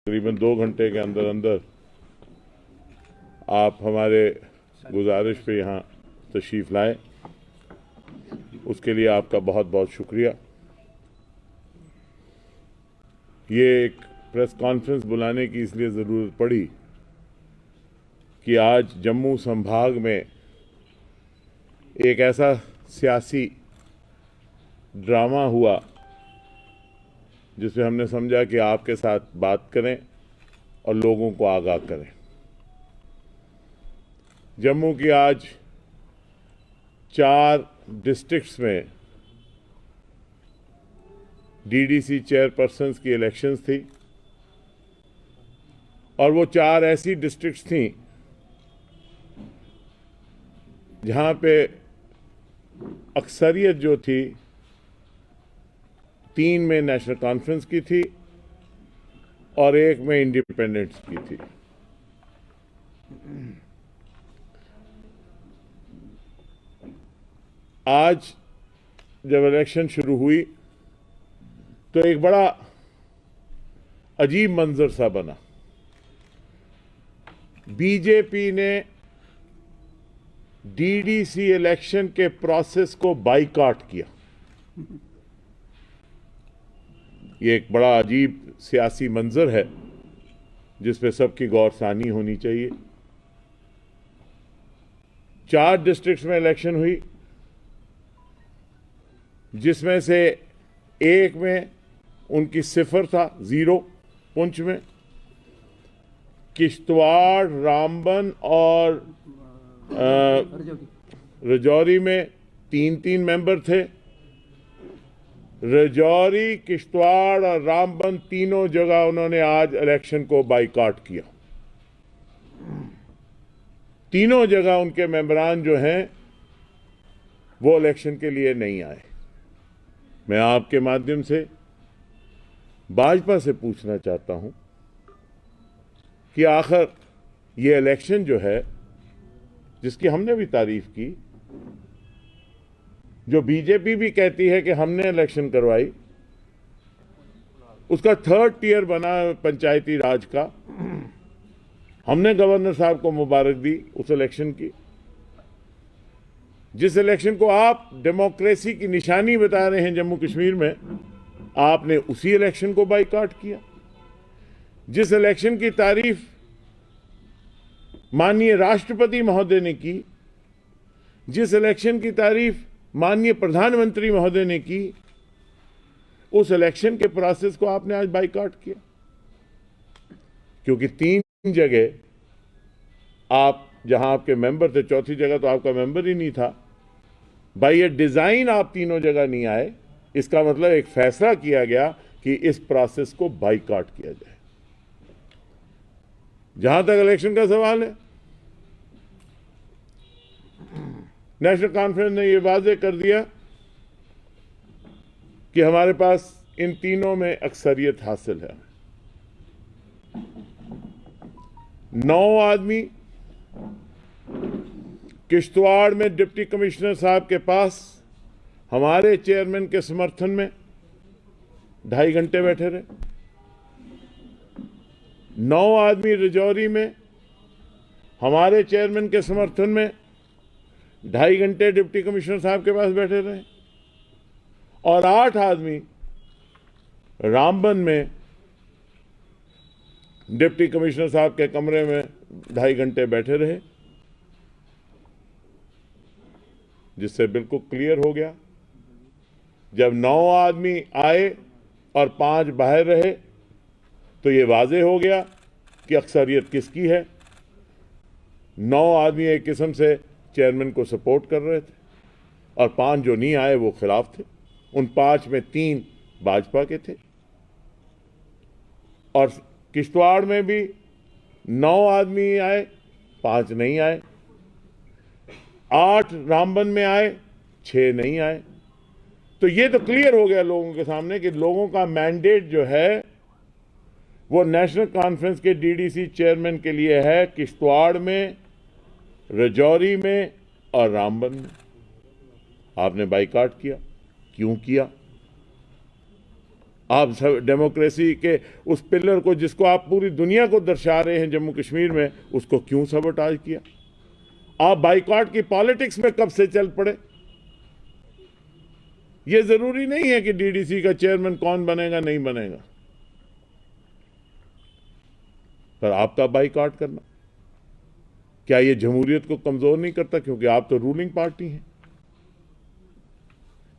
तकरीबन 2 घंटे के अंदर अंदर आप हमारे गुजारिश पे यहाँ तशरीफ़ लाए, उसके लिए आपका बहुत बहुत शुक्रिया। ये एक प्रेस कॉन्फ्रेंस बुलाने की इसलिए ज़रूरत पड़ी कि आज जम्मू संभाग में एक ऐसा सियासी ड्रामा हुआ जिसमें हमने समझा कि आपके साथ बात करें और लोगों को आगाह करें। जम्मू की आज 4 डिस्ट्रिक्ट्स में डीडीसी चेयरपर्सन्स की इलेक्शंस थी और वो 4 ऐसी डिस्ट्रिक्ट्स थी जहां पे अक्सरियत जो थी 3 में नेशनल कॉन्फ्रेंस की थी और 1 में इंडिपेंडेंट्स की थी। आज जब इलेक्शन शुरू हुई तो एक बड़ा अजीब मंजर सा बना। बीजेपी ने डीडीसी इलेक्शन के प्रोसेस को बाइकआउट किया। ये एक बड़ा अजीब सियासी मंजर है जिस पे सबकी गौरसानी होनी चाहिए। 4 डिस्ट्रिक्ट्स में इलेक्शन हुई जिसमें से 1 में उनकी 0 था, 0 पुंछ में। किश्तवाड़, रामबन और राजौरी में 3-3 मेंबर थे। राजौरी, किश्तवाड़ और रामबन तीनों जगह उन्होंने आज इलेक्शन को बाइकआउट किया। तीनों जगह उनके मेंबरान जो हैं वो इलेक्शन के लिए नहीं आए। मैं आपके माध्यम से भाजपा से पूछना चाहता हूं कि आखिर ये इलेक्शन जो है, जिसकी हमने भी तारीफ की, जो बीजेपी भी कहती है कि हमने इलेक्शन करवाई, उसका 3rd टियर बना पंचायती राज का। हमने गवर्नर साहब को मुबारक दी उस इलेक्शन की। जिस इलेक्शन को आप डेमोक्रेसी की निशानी बता रहे हैं जम्मू कश्मीर में, आपने उसी इलेक्शन को बाइकआउट किया। जिस इलेक्शन की तारीफ माननीय राष्ट्रपति महोदय ने की, जिस इलेक्शन की तारीफ माननीय प्रधानमंत्री महोदय ने की, उस इलेक्शन के प्रोसेस को आपने आज बाइकआउट किया। क्योंकि 3 जगह आप जहां आपके मेंबर थे, 4थी जगह तो आपका मेंबर ही नहीं था। भाई ये डिजाइन आप तीनों जगह नहीं आए, इसका मतलब एक फैसला किया गया कि इस प्रोसेस को बाइकआउट किया जाए। जहां तक इलेक्शन का सवाल है, नेशनल कॉन्फ्रेंस ने यह वाजे कर दिया कि हमारे पास इन तीनों में अक्सरियत हासिल है। 9 आदमी किश्तवाड़ में डिप्टी कमिश्नर साहब के पास हमारे चेयरमैन के समर्थन में 2.5 घंटे बैठे रहे। 9 आदमी राजौरी में हमारे चेयरमैन के समर्थन में 2.5 घंटे डिप्टी कमिश्नर साहब के पास बैठे रहे। और 8 आदमी रामबन में डिप्टी कमिश्नर साहब के कमरे में 2.5 घंटे बैठे रहे, जिससे बिल्कुल क्लियर हो गया। जब 9 आदमी आए और 5 बाहर रहे तो ये वाजे हो गया कि अक्सरियत किसकी है। 9 आदमी एक किस्म से चेयरमैन को सपोर्ट कर रहे थे और 5 जो नहीं आए वो खिलाफ थे। उन 5 में 3 भाजपा के थे। और किश्तवाड़ में भी 9 आदमी आए, 5 नहीं आए। 8 रामबन में आए, 6 नहीं आए। तो ये तो क्लियर हो गया लोगों के सामने कि लोगों का मैंडेट जो है वो नेशनल कॉन्फ्रेंस के डीडीसी चेयरमैन के लिए है, किश्तवाड़ में, राजौरी में और रामबन में। आपने बाइकआउट किया। क्यों किया? आप सब डेमोक्रेसी के उस पिलर को जिसको आप पूरी दुनिया को दर्शा रहे हैं जम्मू कश्मीर में, उसको क्यों सबोटाज किया? आप बाइकॉट की पॉलिटिक्स में कब से चल पड़े? यह जरूरी नहीं है कि डीडीसी का चेयरमैन कौन बनेगा नहीं बनेगा, पर आपका बाइकॉट करना क्या यह जमहूरियत को कमजोर नहीं करता? क्योंकि आप तो रूलिंग पार्टी हैं।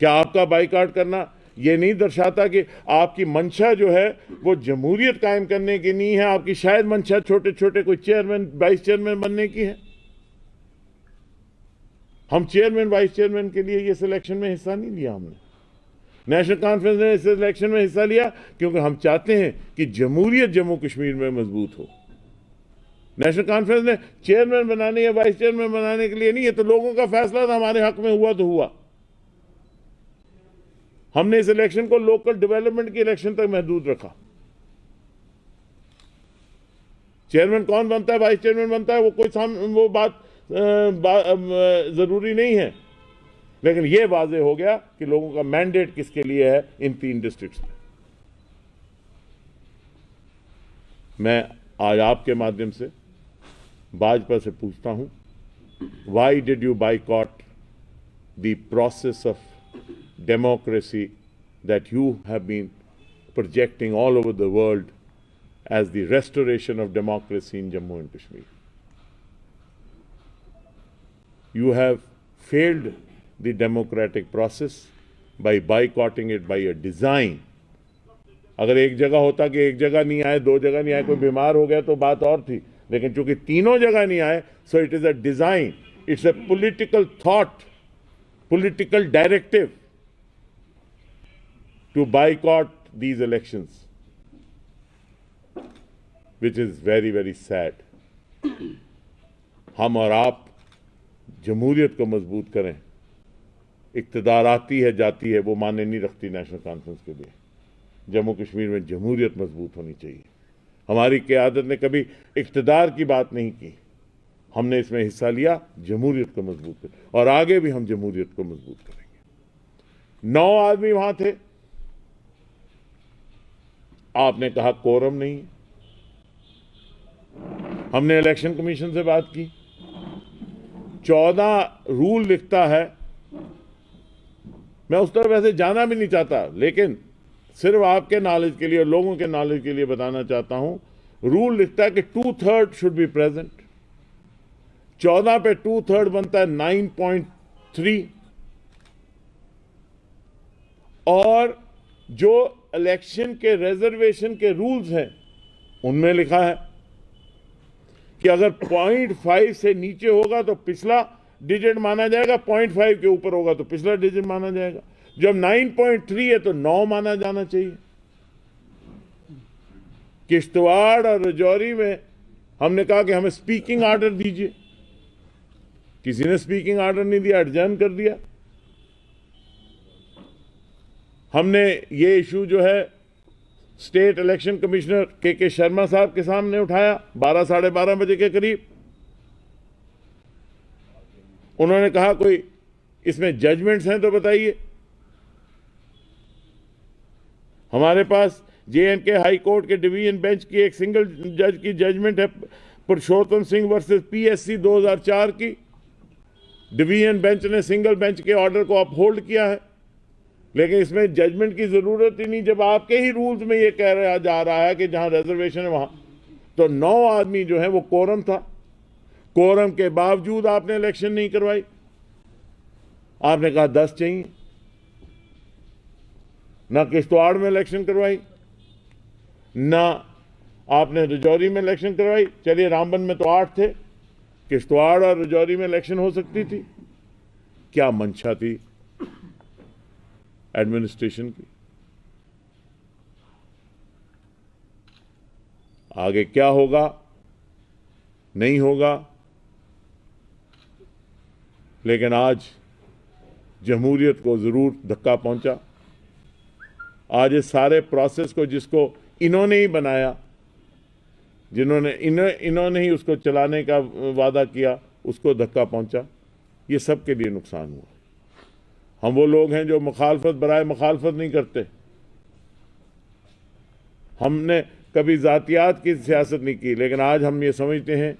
क्या आपका बाइकॉट करना यह नहीं दर्शाता कि आपकी मंशा जो है वो जमहूरियत कायम करने की नहीं है? आपकी शायद मंशा छोटे छोटे कोई चेयरमैन वाइस चेयरमैन बनने की है। हम चेयरमैन वाइस चेयरमैन के लिए ये सिलेक्शन में हिस्सा नहीं लिया। हमने नेशनल कॉन्फ्रेंस ने इस सिलेक्शन में हिस्सा लिया क्योंकि हम चाहते हैं कि जमहूरियत जम्मू कश्मीर में मजबूत हो। नेशनल कॉन्फ्रेंस ने चेयरमैन बनाने या वाइस चेयरमैन बनाने के लिए नहीं, ये तो लोगों का फैसला था, हमारे हक में हुआ तो हुआ। हमने इस इलेक्शन को लोकल डेवलपमेंट की इलेक्शन तक महदूद रखा। चेयरमैन कौन बनता है, वाइस चेयरमैन बनता है, वो कोई वो बात जरूरी नहीं है, लेकिन यह वाजे हो गया कि लोगों का मैंडेट किसके लिए है इन 3 डिस्ट्रिक्ट्स में। मैं आज आपके माध्यम से भाजपा से पूछता हूं, why did you boycott the process of democracy that you have been projecting all over the world as the restoration of democracy in Jammu and Kashmir? You have failed the democratic process by boycotting it by a design. अगर एक जगह होता कि एक जगह नहीं आए, 2 जगह नहीं आए, कोई बीमार हो गया तो बात और थी, लेकिन चूंकि तीनों जगह नहीं आए, so it is a design, it's a political thought, political directive to boycott these elections, which is very, very sad. हम और आप जमहूरियत को मजबूत करें। इक्तदार आती है जाती है, वो माने नहीं रखती नेशनल कॉन्फ्रेंस के लिए। जम्मू कश्मीर में जमहूरियत मजबूत होनी चाहिए। हमारी क़यादत ने कभी इक्तदार की बात नहीं की, हमने इसमें हिस्सा लिया जमहूरियत को मजबूत कर, और आगे भी हम जमहूरियत को मजबूत करेंगे। 9 आदमी वहां थे, आपने कहा कोरम नहीं है। हमने इलेक्शन कमीशन से बात की, 14 रूल लिखता है। मैं उस तरफ वैसे जाना भी नहीं चाहता, लेकिन सिर्फ आपके नॉलेज के लिए और लोगों के नॉलेज के लिए बताना चाहता हूं। रूल लिखता है कि 2/3 शुड बी प्रेजेंट। 14 पे 2/3 बनता है 9.3, और जो इलेक्शन के रिजर्वेशन के रूल्स हैं उनमें लिखा है कि अगर 0.5 से नीचे होगा तो पिछला डिजिट माना जाएगा, 0.5 के ऊपर होगा तो पिछला डिजिट माना जाएगा। जब 9.3 है तो 9 माना जाना चाहिए। किश्तवाड़ और राजौरी में हमने कहा कि हमें स्पीकिंग ऑर्डर दीजिए, किसी ने स्पीकिंग ऑर्डर नहीं दिया, एडजर्न कर दिया। हमने ये इशू जो है स्टेट इलेक्शन कमिश्नर के शर्मा साहब के सामने उठाया 12 साढ़े 12 बजे के करीब। उन्होंने कहा कोई इसमें जजमेंट्स हैं तो बताइए। हमारे पास J&K हाई कोर्ट के डिवीजन बेंच की एक सिंगल जज की जजमेंट है, पुरुषोत्तम सिंह वर्सेस PSC 2004 की। डिवीजन बेंच ने सिंगल बेंच के ऑर्डर को अपहोल्ड किया है, लेकिन इसमें जजमेंट की जरूरत ही नहीं जब आपके ही रूल्स में ये कह रहा जा रहा है कि जहां रिजर्वेशन है वहां। तो 9 आदमी जो है वो कोरम था, कोरम के बावजूद आपने इलेक्शन नहीं करवाई। आपने कहा 10 चाहिए, ना किश्तवाड़ में इलेक्शन करवाई, ना आपने राजौरी में इलेक्शन करवाई। चलिए रामबन में तो 8 थे, किश्तवाड़ और राजौरी में इलेक्शन हो सकती थी। क्या मंशा थी एडमिनिस्ट्रेशन की? आगे क्या होगा नहीं होगा, लेकिन आज जमहूरियत को जरूर धक्का पहुंचा। आज इस सारे प्रोसेस को जिसको इन्होंने ही बनाया, जिन्होंने इन्होंने ही उसको चलाने का वादा किया, उसको धक्का पहुंचा। ये सब के लिए नुकसान हुआ। हम वो लोग हैं जो मुखालफत बराए मुखालफत नहीं करते, हमने कभी जातियात की सियासत नहीं की, लेकिन आज हम ये समझते हैं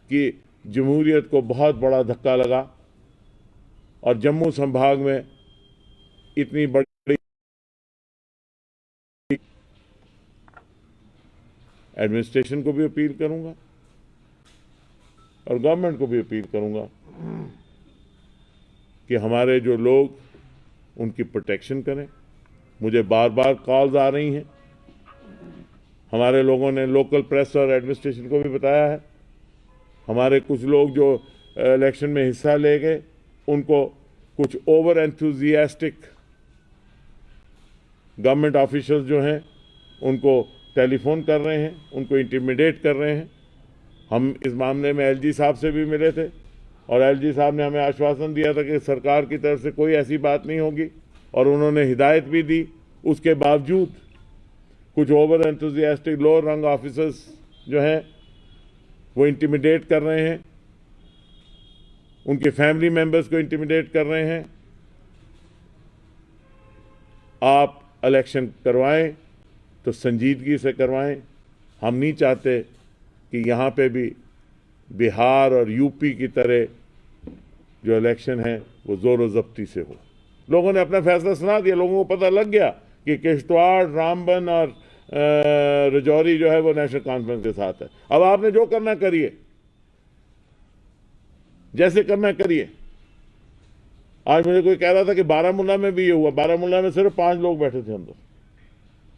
कि जमहूरियत को बहुत बड़ा धक्का लगा और जम्मू संभाग में इतनी बड़ी एडमिनिस्ट्रेशन को भी अपील करूंगा और गवर्नमेंट को भी अपील करूंगा कि हमारे जो लोग उनकी प्रोटेक्शन करें। मुझे बार बार कॉल्स आ रही हैं, हमारे लोगों ने लोकल प्रेस और एडमिनिस्ट्रेशन को भी बताया है। हमारे कुछ लोग जो इलेक्शन में हिस्सा ले गए, उनको कुछ ओवर एंथुजियास्टिक गवर्नमेंट ऑफिशियल्स जो हैं उनको टेलीफोन कर रहे हैं, उनको इंटिमिडेट कर रहे हैं। हम इस मामले में एलजी साहब से भी मिले थे और एलजी साहब ने हमें आश्वासन दिया था कि सरकार की तरफ से कोई ऐसी बात नहीं होगी, और उन्होंने हिदायत भी दी। उसके बावजूद कुछ ओवर एंथुजियास्टिक लोअर रंग ऑफिसर्स जो हैं वो इंटिमिडेट कर रहे हैं, उनके फैमिली मेंबर्स को इंटिमिडेट कर रहे हैं। आप इलेक्शन करवाएं तो संजीदगी से करवाएं। हम नहीं चाहते कि यहाँ पे भी बिहार और यूपी की तरह जो इलेक्शन है वो जोर जब्ती से हो। लोगों ने अपना फैसला सुना दिया, लोगों को पता लग गया कि किश्तवाड़, रामबन और राजौरी जो है वो नेशनल कॉन्फ्रेंस के साथ है। अब आपने जो करना करिए, जैसे करना करिए। आज मुझे कोई कह रहा था कि बारामूला में भी ये हुआ। बारामूला में सिर्फ 5 लोग बैठे थे अंदर,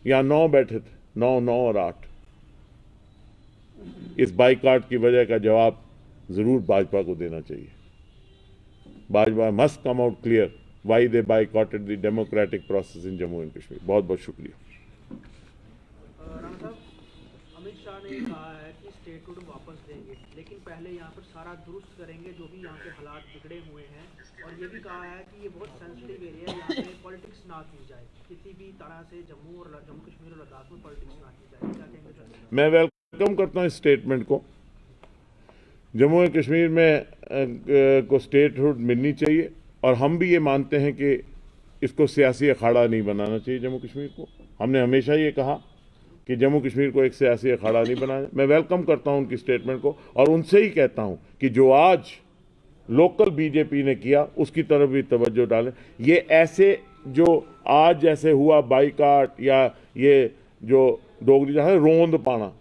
यहाँ 9 बैठे थे, 9 और 8। इस बाइकआउट की वजह का जवाब जरूर भाजपा को देना चाहिए। Bhajpa must come out clear why they boycotted the democratic process in Jammu and Kashmir. बहुत बहुत शुक्रिया। राणा साहब, अमित शाह ने कहा है कि स्टेटहुड वापस देंगे, लेकिन पहले यहाँ पर सारा दुरुस्त करेंगे जो भी यहाँ के हालात बिगड़े हुए हैं, और ये भी कहा है कि ये बहुत सेंसिटिव एरिया है, यहाँ पे पॉलिटिक्स ना की जाए, किसी भी तरह से जम्मू कश्मीर और लद्दाख में पॉलिटिक्स ना की जाए। क्या कहेंगे सर? मैं वेलकम करता हूँ इस स्टेटमेंट को। जम्मू एंड कश्मीर में को स्टेटहुड मिलनी चाहिए, और हम भी ये मानते हैं कि इसको सियासी अखाड़ा नहीं बनाना चाहिए जम्मू कश्मीर को। हमने हमेशा ये कहा कि जम्मू कश्मीर को एक सियासी अखाड़ा नहीं बनाना। मैं वेलकम करता हूं उनकी स्टेटमेंट को, और उनसे ही कहता हूं कि जो आज लोकल बीजेपी ने किया उसकी तरफ भी तवज्जो डालें। ये ऐसे जो आज जैसे हुआ बाइकाट या ये जो डोगरी जहाँ रोंद पाना,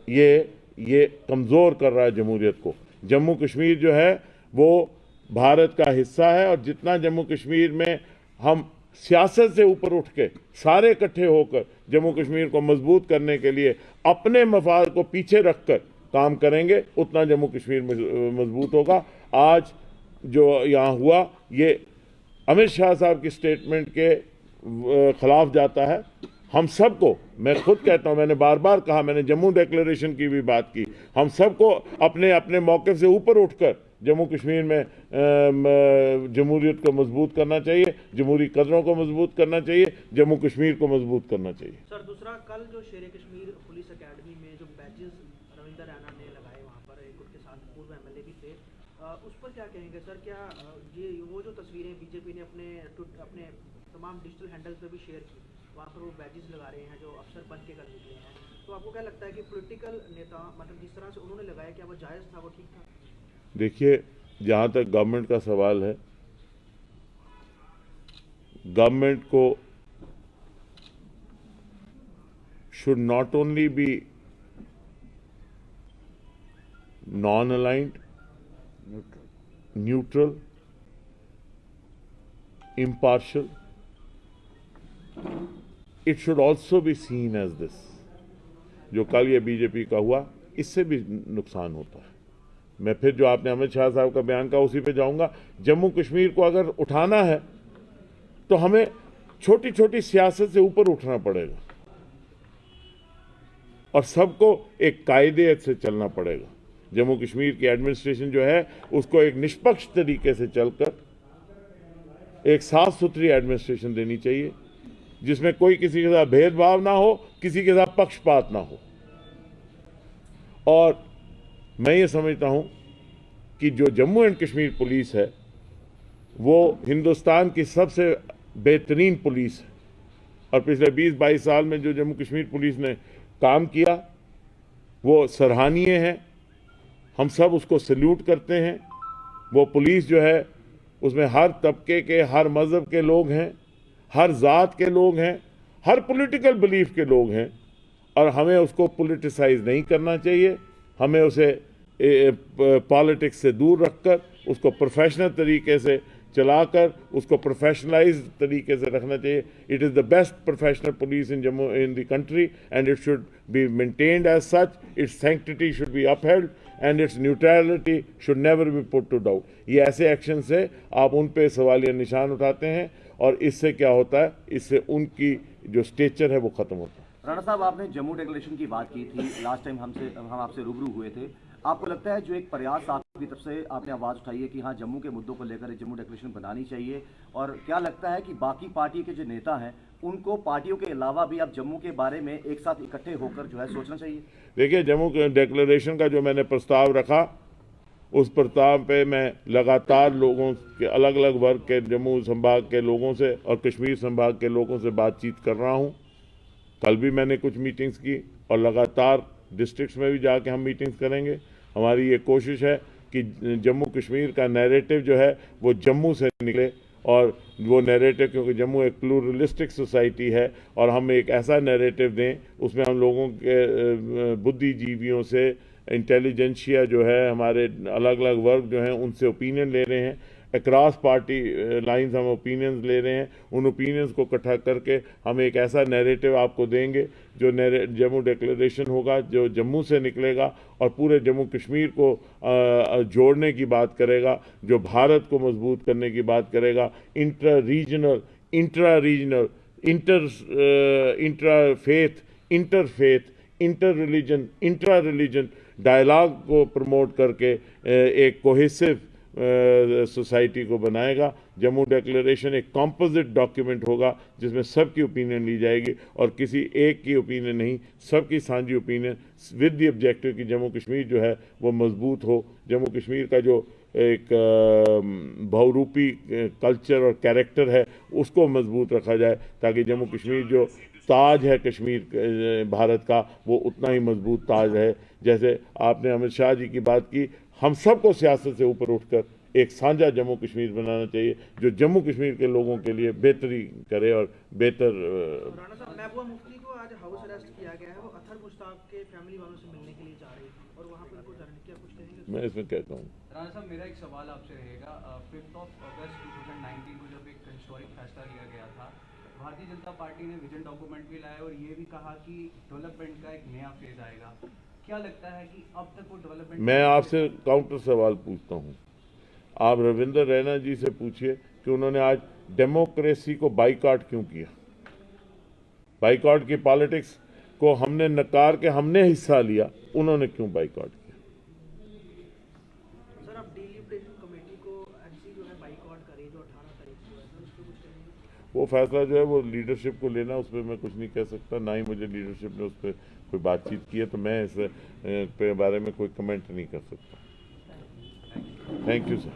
ये कमज़ोर कर रहा है जमहूरियत को। जम्मू कश्मीर जो है वो भारत का हिस्सा है, और जितना जम्मू कश्मीर में हम सियासत से ऊपर उठ के सारे इकट्ठे होकर जम्मू कश्मीर को मजबूत करने के लिए अपने मफाद को पीछे रखकर काम करेंगे, उतना जम्मू कश्मीर मजबूत होगा। आज जो यहाँ हुआ ये अमित शाह साहब की स्टेटमेंट के खिलाफ जाता है। हम सबको, मैं खुद कहता हूँ, मैंने बार बार कहा, मैंने जम्मू डिक्लेरेशन की भी बात की, हम सबको अपने अपने मौके से ऊपर उठकर जम्मू कश्मीर में जमहूरियत को मजबूत करना चाहिए, जमहूरी कदरों को मजबूत करना चाहिए, जम्मू कश्मीर को मजबूत करना चाहिए। सर, दूसरा, कल जो शेर कश्मीर पुलिस एकेडमी में जो बैचेस रविंदर रैना ने लगाए, वहाँ पर एक उनके साथ पूर्व एमएलए भी थे, उस पर क्या कहेंगे सर? क्या ये वो जो तस्वीरें बीजेपी ने अपने तमाम डिजिटल हैंडल्स पे भी शेयर की, वहाँ पर वो बैचेस लगा रहे हैं जो अफसर बन के कर निकले हैं, तो आपको क्या लगता है कि पॉलिटिकल नेता, मतलब जिस तरह से उन्होंने लगाया, क्या वो जायज़ था, वो ठीक था? देखिए, जहाँ तक गवर्नमेंट का सवाल है, गवर्नमेंट को should not only be non-aligned, neutral, impartial, it should also be seen as this. जो कल ये बीजेपी का हुआ, इससे भी नुकसान होता है। मैं फिर जो आपने अमित शाह साहब का बयान कहा उसी पे जाऊंगा। जम्मू कश्मीर को अगर उठाना है तो हमें छोटी छोटी सियासत से ऊपर उठना पड़ेगा और सबको एक कायदे से चलना पड़ेगा। जम्मू कश्मीर की एडमिनिस्ट्रेशन जो है उसको एक निष्पक्ष तरीके से चलकर एक साफ सुथरी एडमिनिस्ट्रेशन देनी चाहिए, जिसमें कोई किसी के साथ भेदभाव ना हो, किसी के साथ पक्षपात ना हो। और मैं ये समझता हूं कि जो जम्मू एंड कश्मीर पुलिस है वो हिंदुस्तान की सबसे बेहतरीन पुलिस है। और पिछले 20-22 साल में जो जम्मू कश्मीर पुलिस ने काम किया वो सराहनीय है। हम सब उसको सल्यूट करते हैं। वो पुलिस जो है उसमें हर तबके के, हर मज़हब के लोग हैं, हर ज़ात के लोग हैं, हर पॉलिटिकल बिलीफ के लोग हैं, और हमें उसको पॉलिटिसाइज नहीं करना चाहिए। हमें उसे पॉलिटिक्स से दूर रखकर उसको प्रोफेशनल तरीके से चलाकर उसको प्रोफेशनलाइज तरीके से रखना चाहिए। It is the best professional police in Jammu in the country and it should be maintained as such. Its sanctity should be upheld and its neutrality should never be put to doubt. ये ऐसे action से आप उन पे सवालिया निशान उठाते हैं और इससे क्या होता है, इससे उनकी जो स्टेचर है वो ख़त्म होता है। राणा साहब, आपने जम्मू डिक्लेरेशन की बात की थी लास्ट टाइम हम आपसे रूबरू हुए थे। आपको लगता है जो एक प्रयास आपकी तरफ से आपने आवाज़ उठाई है कि हाँ जम्मू के मुद्दों को लेकर एक जम्मू डिक्लेरेशन बनानी चाहिए, और क्या लगता है कि बाकी पार्टी के जो नेता हैं उनको पार्टियों के अलावा भी अब जम्मू के बारे में एक साथ इकट्ठे होकर जो है सोचना चाहिए? देखिए, जम्मू के डिक्लेरेशन का जो मैंने प्रस्ताव रखा उस प्रस्ताव पे मैं लगातार लोगों के, अलग अलग वर्ग के, जम्मू संभाग के लोगों से और कश्मीर संभाग के लोगों से बातचीत कर रहा हूँ। कल भी मैंने कुछ मीटिंग्स की और लगातार डिस्ट्रिक्ट्स में भी जाके हम मीटिंग्स करेंगे। हमारी ये कोशिश है कि जम्मू कश्मीर का नैरेटिव जो है वो जम्मू से निकले, और वो नैरेटिव, क्योंकि जम्मू एक प्लूरलिस्टिक सोसाइटी है, और हम एक ऐसा नैरेटिव दें उसमें हम लोगों के बुद्धिजीवियों से, इंटेलिजेंशिया जो है, हमारे अलग अलग वर्ग जो हैं उनसे ओपिनियन ले रहे हैं, अक्रॉस पार्टी लाइंस हम ओपिनियंस ले रहे हैं। उन ओपिनियंस को इकट्ठा करके हम एक ऐसा नैरेटिव आपको देंगे जो जम्मू डिक्लेरेशन होगा, जो जम्मू से निकलेगा और पूरे जम्मू कश्मीर को जोड़ने की बात करेगा, जो भारत को मजबूत करने की बात करेगा, intra regional, interfaith, intra religion dialogue को प्रमोट करके एक कोहेसिव सोसाइटी को बनाएगा। जम्मू डिक्लेरेशन एक कॉम्पोजिट डॉक्यूमेंट होगा जिसमें सबकी ओपिनियन ली जाएगी, और किसी एक की ओपिनियन नहीं, सबकी साझी ओपिनियन, विद द ऑब्जेक्टिव कि जम्मू कश्मीर जो है वो मजबूत हो। जम्मू कश्मीर का जो एक बहुरूपी कल्चर और कैरेक्टर है उसको मजबूत रखा जाए, ताकि जम्मू कश्मीर जो ताज है कश्मीर भारत का, वो उतना ही मजबूत ताज है। जैसे आपने अमित शाह जी की बात की, हम सबको सियासत से ऊपर उठकर एक साझा जम्मू कश्मीर बनाना चाहिए जो जम्मू कश्मीर के लोगों के लिए बेहतरी करे और बेहतर। राणा साहब, महबूबा मुफ्ती को आज हाउस अरेस्ट किया गया है। वो अतर मुश्ताक के फैमिली वालों से मिलने के लिए जा रही है और वहाँ पर उनको धरने, क्या कुछ कहेंगे? मैं इसमें कहता हूँ, राणा साहब, मेरा एक सवाल आपसे रहेगा। 5 अगस्त 2019 को जब एक हिस्टोरिक फैसला लिया गया था, भारतीय जनता पार्टी ने विजन डॉक्यूमेंट भी लाया और ये भी कहा कि डेवलपमेंट का एक नया फेज आएगा। क्या लगता है कि अब तक वो डेवलपमेंट? मैं आपसे काउंटर सवाल पूछता हूँ। आप रविंद्र रैना जी से पूछिए कि उन्होंने आज डेमोक्रेसी को बाइकआउट क्यों किया। बाइकआउट की पॉलिटिक्स को हमने नकार के हमने हिस्सा लिया, उन्होंने क्यों बाइकआउट किया? सर, आप डिलिमिटेशन कमेटी को ऐसी जो है बाइकआउट करें जो 18 तारीख को है, तो उसको कुछ कहेंगे? वो फैसला जो है वो लीडरशिप को लेना, उस पर मैं कुछ नहीं कह सकता, ना ही मुझे लीडरशिप ने उस पर कोई बातचीत की है, तो मैं इस पे बारे में कोई कमेंट नहीं कर सकता। Thank you sir.